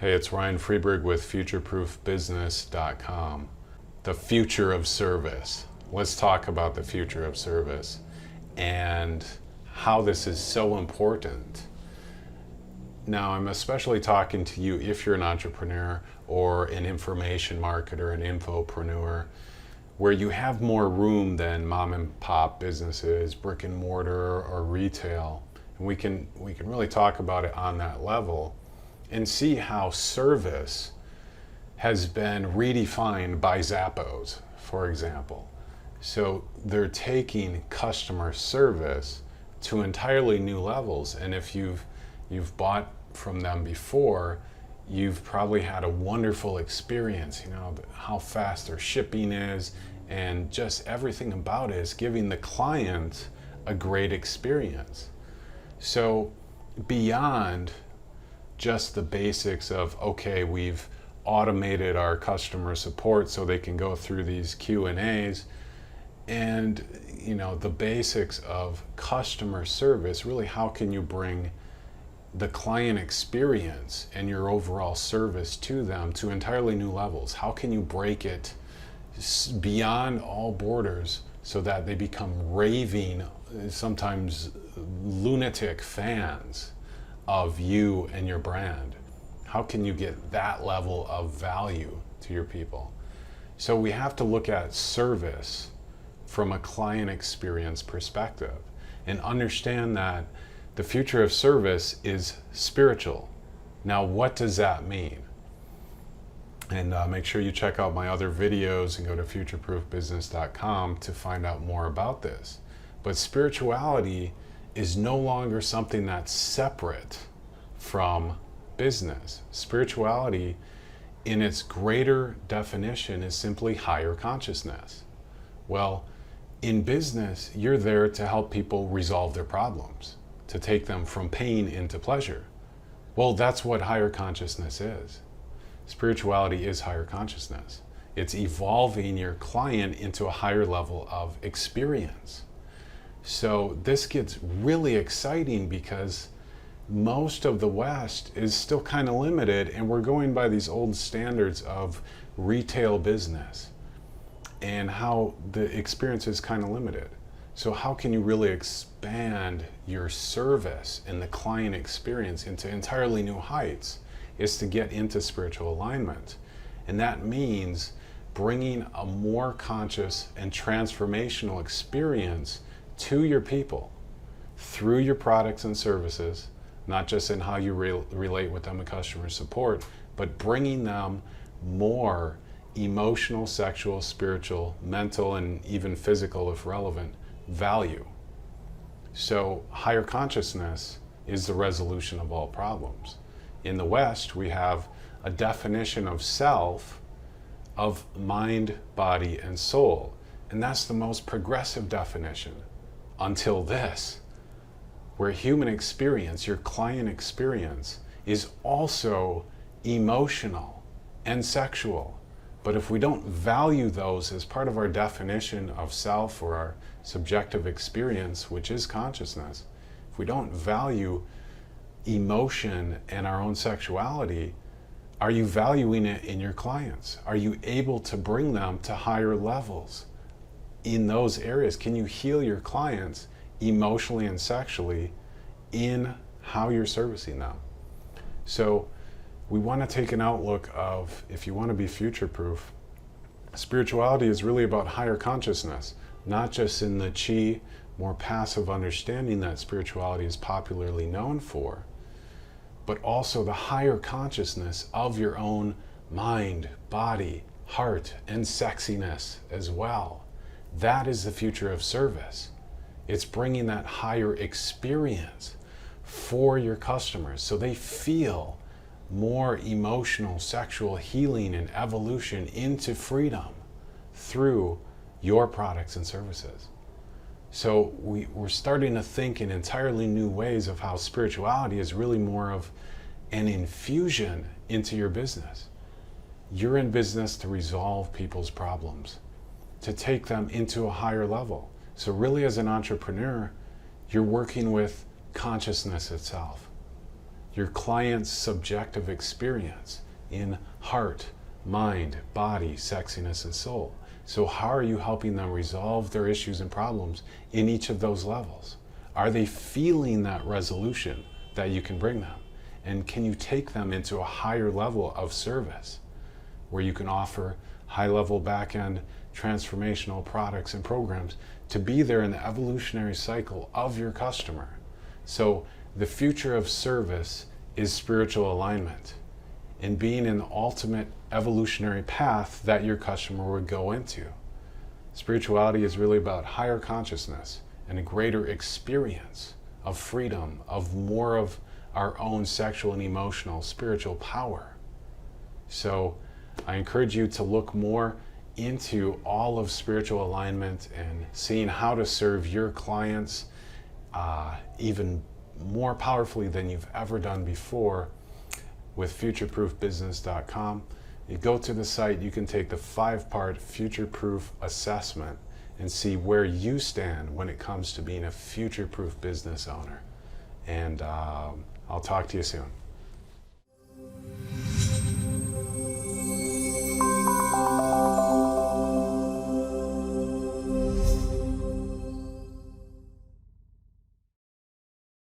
Hey, it's Ryan Freeberg with futureproofbusiness.com. The future of service. Let's talk about the future of service and how this is so important. Now, I'm especially talking to you if you're an entrepreneur or an information marketer, an infopreneur, where you have more room than mom and pop businesses, brick and mortar, or retail. And we can really talk about it on that level and see how service has been redefined by Zappos, for example. So they're taking customer service to entirely new levels. And if you've bought from them before, you've probably had a wonderful experience. You know, how fast their shipping is and just everything about it is giving the client a great experience. So beyond just the basics of, okay, we've automated our customer support so they can go through these Q&As, and you know, the basics of customer service, really how can you bring the client experience and your overall service to them to entirely new levels? How can you break it beyond all borders so that they become raving, sometimes lunatic fans of you and your brand? How can you get that level of value to your people? So we have to look at service from a client experience perspective and understand that the future of service is spiritual. Now, what does that mean? And make sure you check out my other videos and go to futureproofbusiness.com to find out more about this. But spirituality is no longer something that's separate from business. Spirituality, in its greater definition, is simply higher consciousness. Well, in business, you're there to help people resolve their problems, to take them from pain into pleasure. Well, that's what higher consciousness is. Spirituality is higher consciousness. It's evolving your client into a higher level of experience. So this gets really exciting because most of the West is still kind of limited, and we're going by these old standards of retail business and how the experience is kind of limited. So how can you really expand your service and the client experience into entirely new heights? Is to get into spiritual alignment. And that means bringing a more conscious and transformational experience to your people through your products and services, not just in how you relate with them in customer support, but bringing them more emotional, sexual, spiritual, mental, and even physical, if relevant, value. So higher consciousness is the resolution of all problems. In the West, we have a definition of self of mind, body, and soul. And that's the most progressive definition until this, where human experience, your client experience, is also emotional and sexual. But if we don't value those as part of our definition of self or our subjective experience, which is consciousness, if we don't value emotion and our own sexuality, are you valuing it in your clients? Are you able to bring them to higher levels in those areas? Can you heal your clients emotionally and sexually in how you're servicing them? So we want to take an outlook of, if you want to be future-proof, spirituality is really about higher consciousness, not just in the chi, more passive understanding that spirituality is popularly known for, but also the higher consciousness of your own mind, body, heart, and sexiness as well. That is the future of service. It's bringing that higher experience for your customers so they feel more emotional, sexual healing and evolution into freedom through your products and services. So we're starting to think in entirely new ways of how spirituality is really more of an infusion into your business. You're in business to resolve people's problems, to take them into a higher level. So really, as an entrepreneur, you're working with consciousness itself. your client's subjective experience in heart, mind, body, sexiness, and soul. So how are you helping them resolve their issues and problems in each of those levels? Are they feeling that resolution that you can bring them? And can you take them into a higher level of service where you can offer high-level back-end transformational products and programs to be there in the evolutionary cycle of your customer? So the future of service is spiritual alignment and being in the ultimate evolutionary path that your customer would go into. Spirituality is really about higher consciousness and a greater experience of freedom, of more of our own sexual and emotional spiritual power. So I encourage you to look more into all of spiritual alignment and seeing how to serve your clients even more powerfully than you've ever done before with futureproofbusiness.com. You go to the site, you can take the 5-part future-proof assessment and see where you stand when it comes to being a future-proof business owner. And I'll talk to you soon.